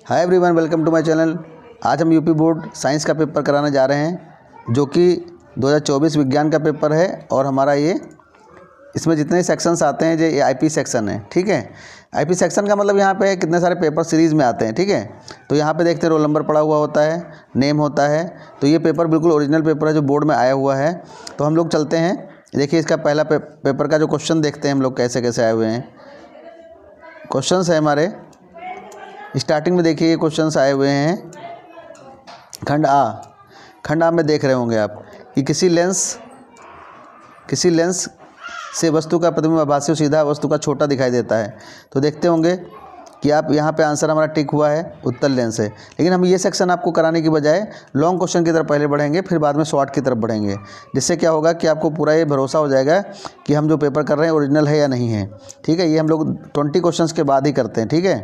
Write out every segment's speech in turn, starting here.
Hi everyone, welcome to my channel. आज हम UP board science का पेपर कराने जा रहे हैं जो कि 2024 विज्ञान का पेपर है। और हमारा ये इसमें जितने सेक्शंस आते हैं ये आईपी सेक्शन है। ठीक है, आईपी सेक्शन का मतलब यहाँ पे कितने सारे पेपर सीरीज़ में आते हैं। ठीक है, तो यहाँ पे देखते हैं रोल नंबर पड़ा हुआ होता है, नेम होता है। तो ये पेपर बिल्कुल ओरिजिनल पेपर है जो बोर्ड में आया हुआ है। तो हम लोग चलते हैं, देखिए इसका पहला पेपर का जो क्वेश्चन देखते हैं हम लोग कैसे कैसे आए हुए हैं। क्वेश्चंस है हमारे स्टार्टिंग में, देखिए ये क्वेश्चंस आए हुए हैं। खंड आ में देख रहे होंगे आप कि किसी लेंस से वस्तु का प्रतिबिंब आभासी और सीधा वस्तु का छोटा दिखाई देता है। तो देखते होंगे कि आप यहाँ पे आंसर हमारा टिक हुआ है, उत्तर लेंस है। लेकिन हम ये सेक्शन आपको कराने की बजाय लॉन्ग क्वेश्चन की तरफ पहले बढ़ेंगे, फिर बाद में शॉर्ट की तरफ बढ़ेंगे, जिससे क्या होगा कि आपको पूरा ये भरोसा हो जाएगा कि हम जो पेपर कर रहे हैं ओरिजिनल है या नहीं है। ठीक है, ये हम लोग 20 क्वेश्चन के बाद ही करते हैं। ठीक है,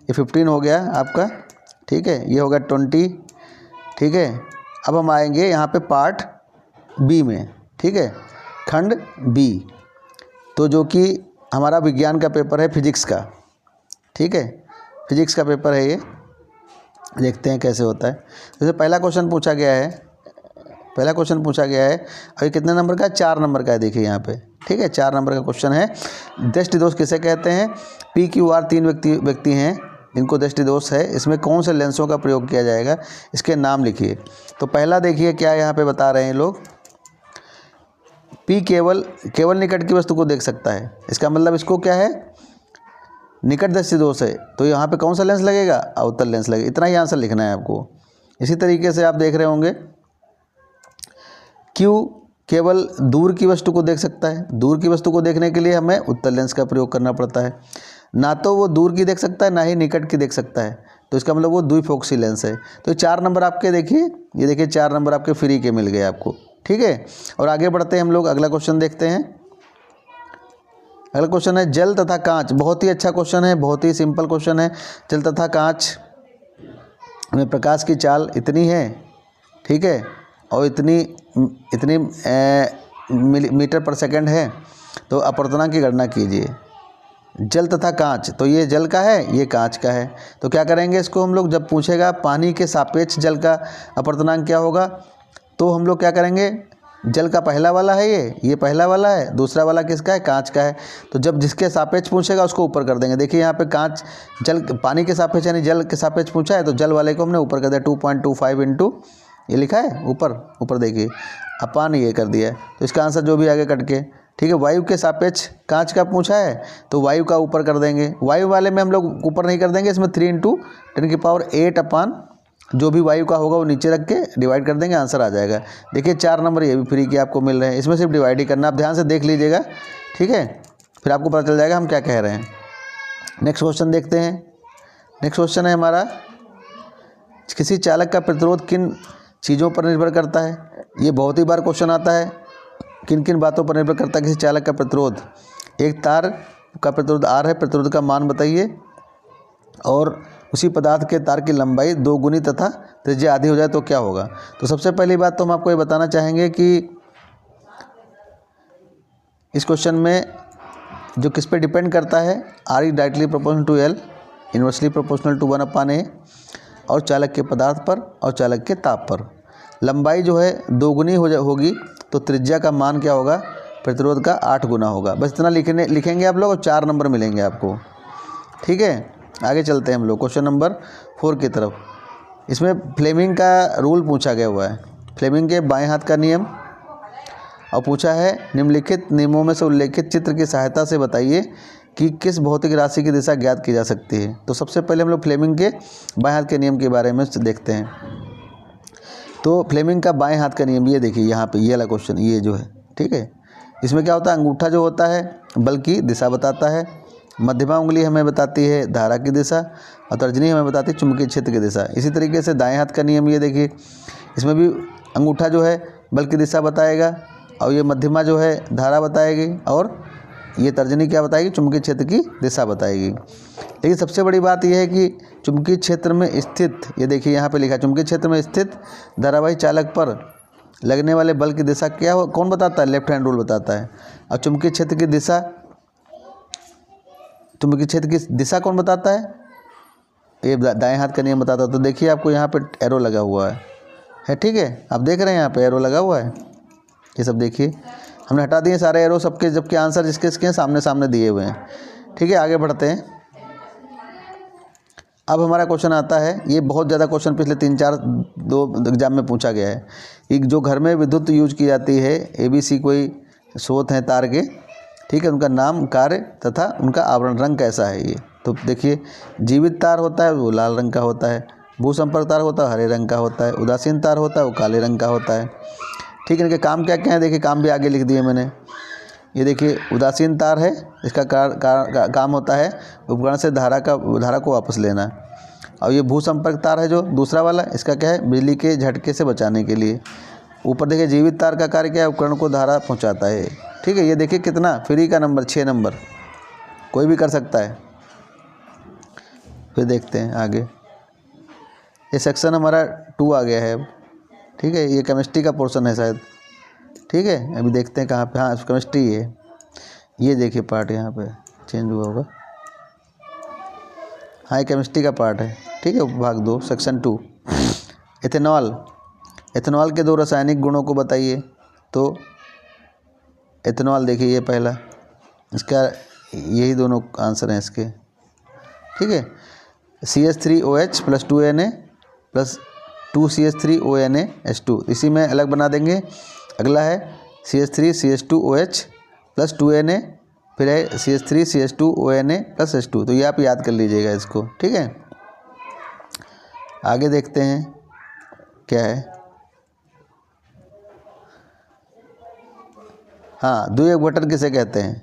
ये 15 हो गया आपका। ठीक है, ये हो गया 20। ठीक है, अब हम आएंगे यहाँ पे पार्ट बी में। ठीक है, खंड बी, तो जो कि हमारा विज्ञान का पेपर है, फिजिक्स का। ठीक है, फिजिक्स का पेपर है ये। देखते हैं कैसे होता है। जैसे पहला क्वेश्चन पूछा गया है और ये कितने नंबर का है? 4 नंबर का है। देखिए यहाँ पे, ठीक है, 4 नंबर का क्वेश्चन है। दृष्टि दोष किसे कहते हैं? PQR 3 व्यक्ति हैं इनको दृष्टि दोष है। इसमें कौन से लेंसों का प्रयोग किया जाएगा, इसके नाम लिखिए। तो पहला देखिए क्या यहाँ पे बता रहे हैं लोग, P केवल निकट की वस्तु को देख सकता है। इसका मतलब इसको क्या है, निकट दृष्टि दोष है। तो यहाँ पे कौन सा लेंस लगेगा? अवतल लेंस लगेगा। इतना ही आंसर लिखना है आपको। इसी तरीके से आप देख रहे होंगे Q केवल दूर की वस्तु को देख सकता है। दूर की वस्तु को देखने के लिए हमें उत्तल लेंस का प्रयोग करना पड़ता है। ना तो वो दूर की देख सकता है, ना ही निकट की देख सकता है। तो इसका मतलब वो द्विफोक्सी लेंस है। तो 4 नंबर आपके देखिए, ये देखिए 4 नंबर आपके फ्री के मिल गए आपको। ठीक है, और आगे बढ़ते हैं हम लोग, अगला क्वेश्चन देखते हैं। अगला क्वेश्चन है जल तथा कांच। बहुत ही अच्छा क्वेश्चन है, बहुत ही सिंपल क्वेश्चन है। जल तथा कांच में प्रकाश की चाल इतनी है, ठीक है, और इतनी मीटर पर सेकंड है। तो अपवर्तनांक की गणना कीजिए। जल तथा कांच, तो ये जल का है, ये कांच का है। तो क्या करेंगे इसको हम लोग, जब पूछेगा पानी के सापेक्ष जल का अपवर्तनांक क्या होगा, तो हम लोग क्या करेंगे, जल का पहला वाला है, ये पहला वाला है, दूसरा वाला किसका है? कांच का है। तो जब जिसके सापेक्ष पूछेगा उसको ऊपर कर देंगे। देखिए यहाँ पे कांच जल पानी के सापेक्ष यानी जल के सापेक्ष पूछा है, तो जल वाले को हमने ऊपर कर दिया। 2.25 इंटू ये लिखा है ऊपर देखिए, अपान ये कर दिया है। तो इसका आंसर जो भी आगे कट के, ठीक है। वायु के सापेक्ष कांच का पूछा है, तो वायु का ऊपर कर देंगे। वायु वाले में हम लोग ऊपर नहीं कर देंगे, इसमें 3 इंटू 10⁸ अपान जो भी वायु का होगा वो नीचे रख के डिवाइड कर देंगे, आंसर आ जाएगा। देखिए 4 नंबर ये भी फ्री के आपको मिल रहे हैं। इसमें सिर्फ डिवाइड ही करना, आप ध्यान से देख लीजिएगा। ठीक है, फिर आपको पता चल जाएगा हम क्या कह रहे हैं। नेक्स्ट क्वेश्चन देखते हैं। नेक्स्ट क्वेश्चन है हमारा, किसी चालक का प्रतिरोध किन चीज़ों पर निर्भर करता है? ये बहुत ही बार क्वेश्चन आता है। किन किन बातों पर निर्भर करता है किसी चालक का प्रतिरोध? एक तार का प्रतिरोध R है, प्रतिरोध का मान बताइए। और उसी पदार्थ के तार की लंबाई 2 गुनी तथा त्रिज्या आधी हो जाए तो क्या होगा? तो सबसे पहली बात तो हम आपको ये बताना चाहेंगे कि इस क्वेश्चन में जो किस पे डिपेंड करता है, R is directly proportional to L, inversely proportional to 1/A, और चालक के पदार्थ पर और चालक के ताप पर। लंबाई जो है 2 गुनी होगी, तो त्रिज्या का मान क्या होगा? प्रतिरोध का 8 गुना होगा। बस इतना लिखेंगे आप लोग और 4 नंबर मिलेंगे आपको। ठीक है, आगे चलते हैं हम लोग क्वेश्चन नंबर 4 की तरफ। इसमें फ्लेमिंग का रूल पूछा गया हुआ है, फ्लेमिंग के बाएं हाथ का नियम, और पूछा है निम्नलिखित नियमों में से उल्लेखित चित्र की सहायता से बताइए कि किस भौतिक राशि की दिशा ज्ञात की जा सकती है। तो सबसे पहले हम लोग फ्लेमिंग के बाएं हाथ के नियम के बारे में देखते हैं। तो फ्लेमिंग का बाएं हाथ का नियम, ये देखिए यहाँ पे ये वाला क्वेश्चन, ये जो है, ठीक है, इसमें क्या होता है, अंगूठा जो होता है बल की दिशा बताता है, मध्यमा उंगली हमें बताती है धारा की दिशा, और तर्जनी हमें बताती है चुंबकीय क्षेत्र की दिशा। इसी तरीके से दाएं हाथ का नियम, ये देखिए, इसमें भी अंगूठा जो है बल की दिशा बताएगा, और ये मध्यमा जो है धारा बताएगी, और ये तर्जनी क्या बताएगी? चुंबकीय क्षेत्र की दिशा बताएगी। लेकिन सबसे बड़ी बात यह है कि चुंबकीय क्षेत्र में स्थित, ये देखिए यहाँ पे लिखा, चुंबकीय क्षेत्र में स्थित धारावाही चालक पर लगने वाले बल की दिशा क्या हो, कौन बताता है? लेफ्ट हैंड रूल बताता है। और चुंबकीय क्षेत्र की दिशा, चुंबकीय क्षेत्र की दिशा कौन बताता है? ये दाएं हाथ का नियम बताता हूँ। तो देखिए आपको यहाँ पे एरो लगा हुआ है, ठीक है, आप देख रहे हैं यहाँ पे एरो लगा हुआ है, ये सब देखिए हमने हटा दिए सारे एरो सबके, जबकि आंसर जिसके इसके सामने सामने दिए हुए हैं। ठीक है, आगे बढ़ते हैं। अब हमारा क्वेश्चन आता है, ये बहुत ज़्यादा क्वेश्चन पिछले 3-4 दो एग्जाम में पूछा गया है। एक जो घर में विद्युत यूज की जाती है, ABC कोई स्रोत हैं तार के, ठीक है, उनका नाम, कार्य तथा उनका आवरण, रंग कैसा है ये। तो देखिए जीवित तार होता है वो लाल रंग का होता है, भूसंपर्क तार होता है हरे रंग का होता है, उदासीन तार होता है वो काले रंग का होता है। ठीक है, इनके काम क्या क्या है देखिए, काम भी आगे लिख दिए मैंने। ये देखिए उदासीन तार है, इसका काम होता है उपकरण से धारा को वापस लेना। और ये भूसंपर्क तार है जो दूसरा वाला, इसका क्या है, बिजली के झटके से बचाने के लिए। ऊपर देखिए जीवित तार का कार्य क्या है, उपकरण को धारा पहुंचाता है। ठीक है, ये देखिए कितना फ्री का नंबर 6 नंबर, कोई भी कर सकता है। फिर देखते हैं आगे, ये सेक्शन हमारा 2 आ गया है अब। ठीक है, ये केमिस्ट्री का पोर्शन है शायद। ठीक है, अभी देखते हैं कहाँ पे, हाँ केमिस्ट्री है। ये देखिए पार्ट यहाँ पे चेंज हुआ होगा, हाँ ये केमिस्ट्री का पार्ट है। ठीक है, भाग 2 सेक्शन 2। इथेनॉल, इथेनॉल के 2 रासायनिक गुणों को बताइए। तो इथेनॉल देखिए ये पहला, इसका यही दोनों आंसर हैं इसके। ठीक है, CH3OH + 2Na + 2CH3ONaS2, इसी में अलग बना देंगे। अगला है CH3CH2OH + 2Na, फिर है CH3CH2ONa + H2। तो ये आप याद कर लीजिएगा इसको। ठीक है, आगे देखते हैं क्या है। हाँ, द्वितीय अपघटन किसे कहते हैं,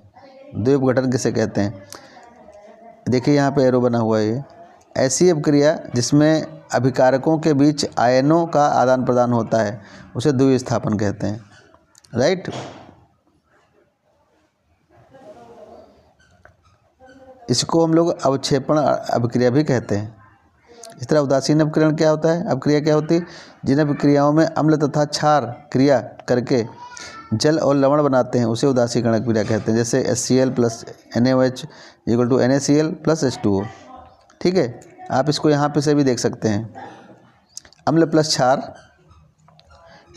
द्वितीय अपघटन किसे कहते हैं। देखिए यहाँ पे एरो बना हुआ है। ये ऐसी अपक्रिया जिसमें अभिकारकों के बीच आयनों का आदान प्रदान होता है उसे द्वितीय स्थापन कहते हैं। राइट, इसको हम लोग अवक्षेपण अपक्रिया भी कहते हैं। इस तरह उदासीन अपकरण क्या होता है, अपक्रिया क्या होती है, जिन अपक्रियाओं में अम्ल तथा क्षार क्रिया करके जल और लवण बनाते हैं उसे उदासीकरण अपक्रिया कहते हैं। जैसे HCl + NaOH = NaCl + H2O। ठीक है, आप इसको यहाँ पे से भी देख सकते हैं, अम्ल + क्षार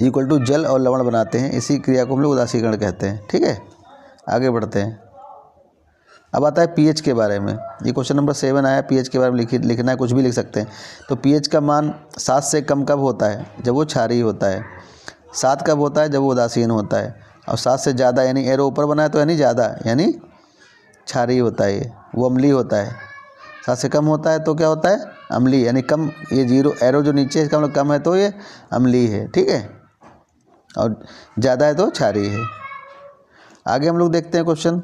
= जल और लवण बनाते हैं, इसी क्रिया को हम लोग उदासीकरण कहते हैं। ठीक है, आगे बढ़ते हैं। अब आता है pH के बारे में। ये क्वेश्चन नंबर 7 आया, pH के बारे में लिखना है, कुछ भी लिख सकते हैं। तो pH का मान 7 से कम कब होता है, जब वो क्षारीय होता है। 7 कब होता है, जब वो उदासीन होता है। और 7 से ज़्यादा, यानी एरो ऊपर बना है तो यानी ज़्यादा, यानी क्षारीय होता है, वो अम्लीय होता है। 7 से कम होता है तो क्या होता है, अम्लीय, यानी कम। ये 0 एरो जो नीचे है इसका मतलब कम है तो ये अम्लीय है। ठीक है, और ज़्यादा है तो क्षारीय है। आगे हम लोग देखते हैं क्वेश्चन,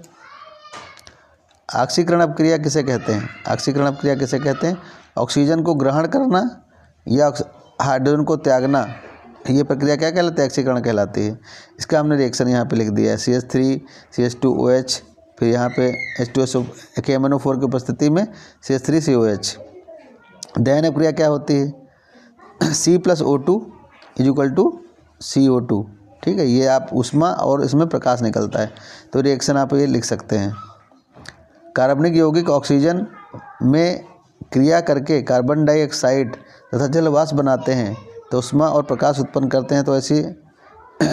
ऑक्सीकरण अपक्रिया किसे कहते हैं। ऑक्सीकरण अपक्रिया किसे कहते हैं, ऑक्सीजन को ग्रहण करना या हाइड्रोजन को त्यागना, ये प्रक्रिया क्या कहलाती है, ऑक्सीकरण कहलाती है। इसका हमने रिएक्शन यहाँ पे लिख दिया है, CH3CH2OH, फिर यहाँ पे H2SO KMnO4 की उपस्थिति में CH3COH। दहन अपक्रिया क्या होती है, C + O2 = CO2। ठीक है, ये आप ऊष्मा और इसमें प्रकाश निकलता है, तो रिएक्शन आप ये लिख सकते हैं। कार्बनिक यौगिक ऑक्सीजन में क्रिया करके कार्बन डाइऑक्साइड तथा जल वाष्प बनाते हैं तो ऊष्मा और प्रकाश उत्पन्न करते हैं, तो ऐसी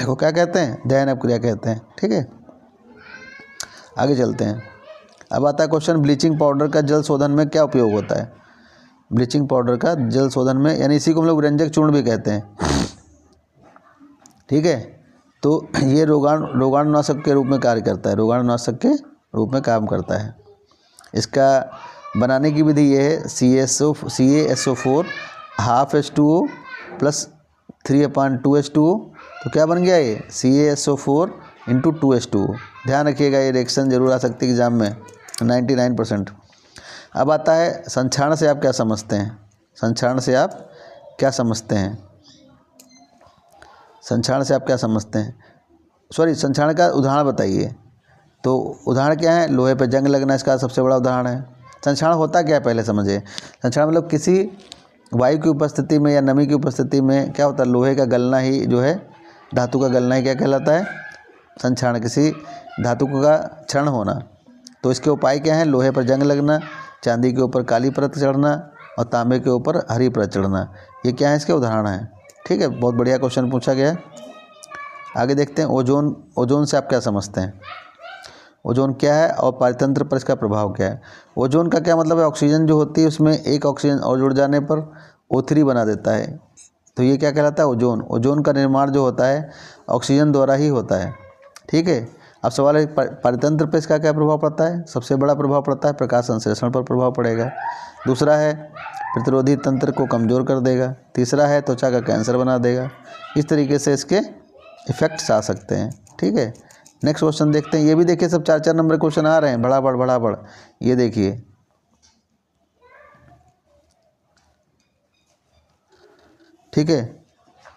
को क्या कहते हैं, दहन अपक्रिया कहते हैं। ठीक है, आगे चलते हैं। अब आता है क्वेश्चन, ब्लीचिंग पाउडर का जल शोधन में क्या उपयोग होता है। ब्लीचिंग पाउडर का जल शोधन में, यानी इसी को हम लोग रंजक चूर्ण भी कहते हैं। ठीक है, तो ये रोगाणुनाशक के रूप में कार्य करता है, रोगाणुनाशक के रूप में काम करता है। इसका बनाने की विधि ये है, CaSO4 ½ H2O + 3/2H2O। तो क्या बन गया ये, CaSO4 × 2H2O। ध्यान रखिएगा, ये रिएक्शन जरूर आ सकती है एग्जाम में 99%। अब आता है संक्षारण से आप क्या समझते हैं, संक्षारण से आप क्या समझते हैं, संक्षारण से आप क्या समझते हैं, सॉरी संक्षारण का उदाहरण बताइए। तो उदाहरण क्या है, लोहे पे जंग लगना इसका सबसे बड़ा उदाहरण है। संक्षारण होता क्या है पहले समझिए। संक्षारण मतलब किसी वायु की उपस्थिति में या नमी की उपस्थिति में क्या होता है, लोहे का गलना ही जो है, धातु का गलना ही क्या कहलाता है, संक्षारण। किसी धातु का क्षरण होना। तो इसके उपाय क्या हैं, लोहे पर जंग लगना, चांदी के ऊपर काली परत चढ़ना, और तांबे के ऊपर हरी परत चढ़ना, ये क्या है, इसके उदाहरण हैं। ठीक है, बहुत बढ़िया क्वेश्चन पूछा गया है। आगे देखते हैं ओजोन। ओजोन से आप क्या समझते हैं, ओजोन क्या है और पारतंत्र पर इसका प्रभाव क्या है। ओजोन का क्या मतलब है, ऑक्सीजन जो होती है उसमें एक ऑक्सीजन और जुड़ जाने पर O3 बना देता है, तो ये क्या कहलाता है, ओजोन। ओजोन का निर्माण जो होता है ऑक्सीजन द्वारा ही होता है। ठीक है, अब सवाल है पारतंत्र पर इसका क्या प्रभाव पड़ता है। सबसे बड़ा प्रभाव पड़ता है प्रकाश संश्लेषण पर प्रभाव पड़ेगा। दूसरा है प्रतिरोधी तंत्र को कमज़ोर कर देगा। तीसरा है त्वचा का कैंसर बना देगा। इस तरीके से इसके इफ़ेक्ट्स आ सकते हैं। ठीक है, नेक्स्ट क्वेश्चन देखते हैं। ये भी देखिए सब 4-4 नंबर क्वेश्चन आ रहे हैं, बड़ा ये देखिए। ठीक है,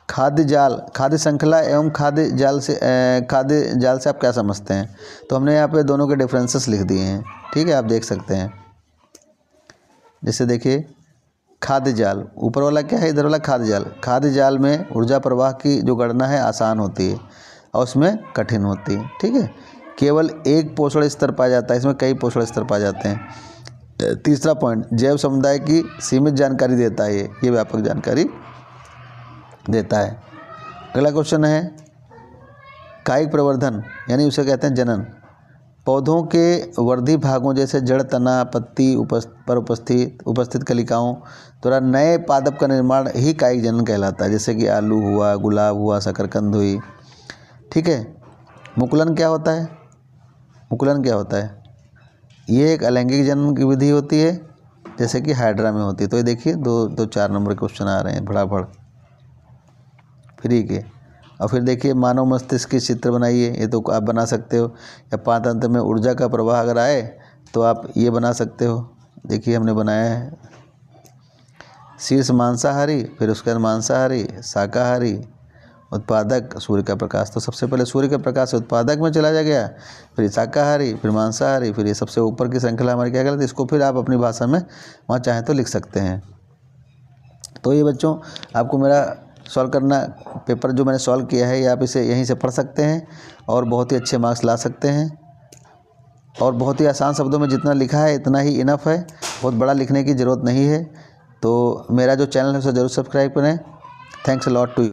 खाद्य जाल, खाद्य श्रृंखला एवं खाद्य जाल से आप क्या समझते हैं। तो हमने यहाँ पे दोनों के डिफरेंसेस लिख दिए हैं। ठीक है, आप देख सकते हैं। जैसे देखिए खाद्य जाल, ऊपर वाला क्या है, इधर वाला खाद्य जाल। खाद्य जाल में ऊर्जा प्रवाह की जो गणना है आसान होती है और उसमें कठिन होती है। ठीक है, केवल एक पोषण स्तर पाया जाता है, इसमें कई पोषण स्तर पाए जाते हैं। तीसरा पॉइंट, जैव समुदाय की सीमित जानकारी देता है, ये व्यापक जानकारी देता है। अगला क्वेश्चन है कायिक प्रवर्धन, यानी उसे कहते हैं जनन। पौधों के वर्धी भागों जैसे जड़, तना, पत्ती पर उपस्थित कलिकाओं द्वारा नए पादप का निर्माण ही कायिक जनन कहलाता है। जैसे कि आलू हुआ, गुलाब हुआ, शकरकंद हुई। ठीक है, मुकुलन क्या होता है, मुकुलन क्या होता है, ये एक अलैंगिक जनन की विधि होती है, जैसे कि हाइड्रा में होती है। तो ये देखिए 2-4 नंबर क्वेश्चन आ रहे हैं फटाफट फ्री के। और फिर देखिए मानव मस्तिष्क की चित्र बनाइए, ये तो आप बना सकते हो। या पादतंत्र में ऊर्जा का प्रवाह अगर आए तो आप ये बना सकते हो। देखिए हमने बनाया है शीर्ष मांसाहारी, फिर उसके बाद मांसाहारी, शाकाहारी, उत्पादक, सूर्य का प्रकाश। तो सबसे पहले सूर्य के प्रकाश से उत्पादक में चला गया, फिर शाकाहारी, फिर मांसाहारी, फिर ये सबसे ऊपर की श्रृंखला हमारी क्या कहलाती है। इसको फिर आप अपनी भाषा में वहाँ चाहें तो लिख सकते हैं। तो ये बच्चों आपको मेरा सॉल्व करना पेपर जो मैंने सॉल्व किया है, ये आप इसे यहीं से पढ़ सकते हैं और बहुत ही अच्छे मार्क्स ला सकते हैं। और बहुत ही आसान शब्दों में जितना लिखा है इतना ही इनफ है, बहुत बड़ा लिखने की ज़रूरत नहीं है। तो मेरा जो चैनल है उसे ज़रूर सब्सक्राइब करें। Thanks a lot to you.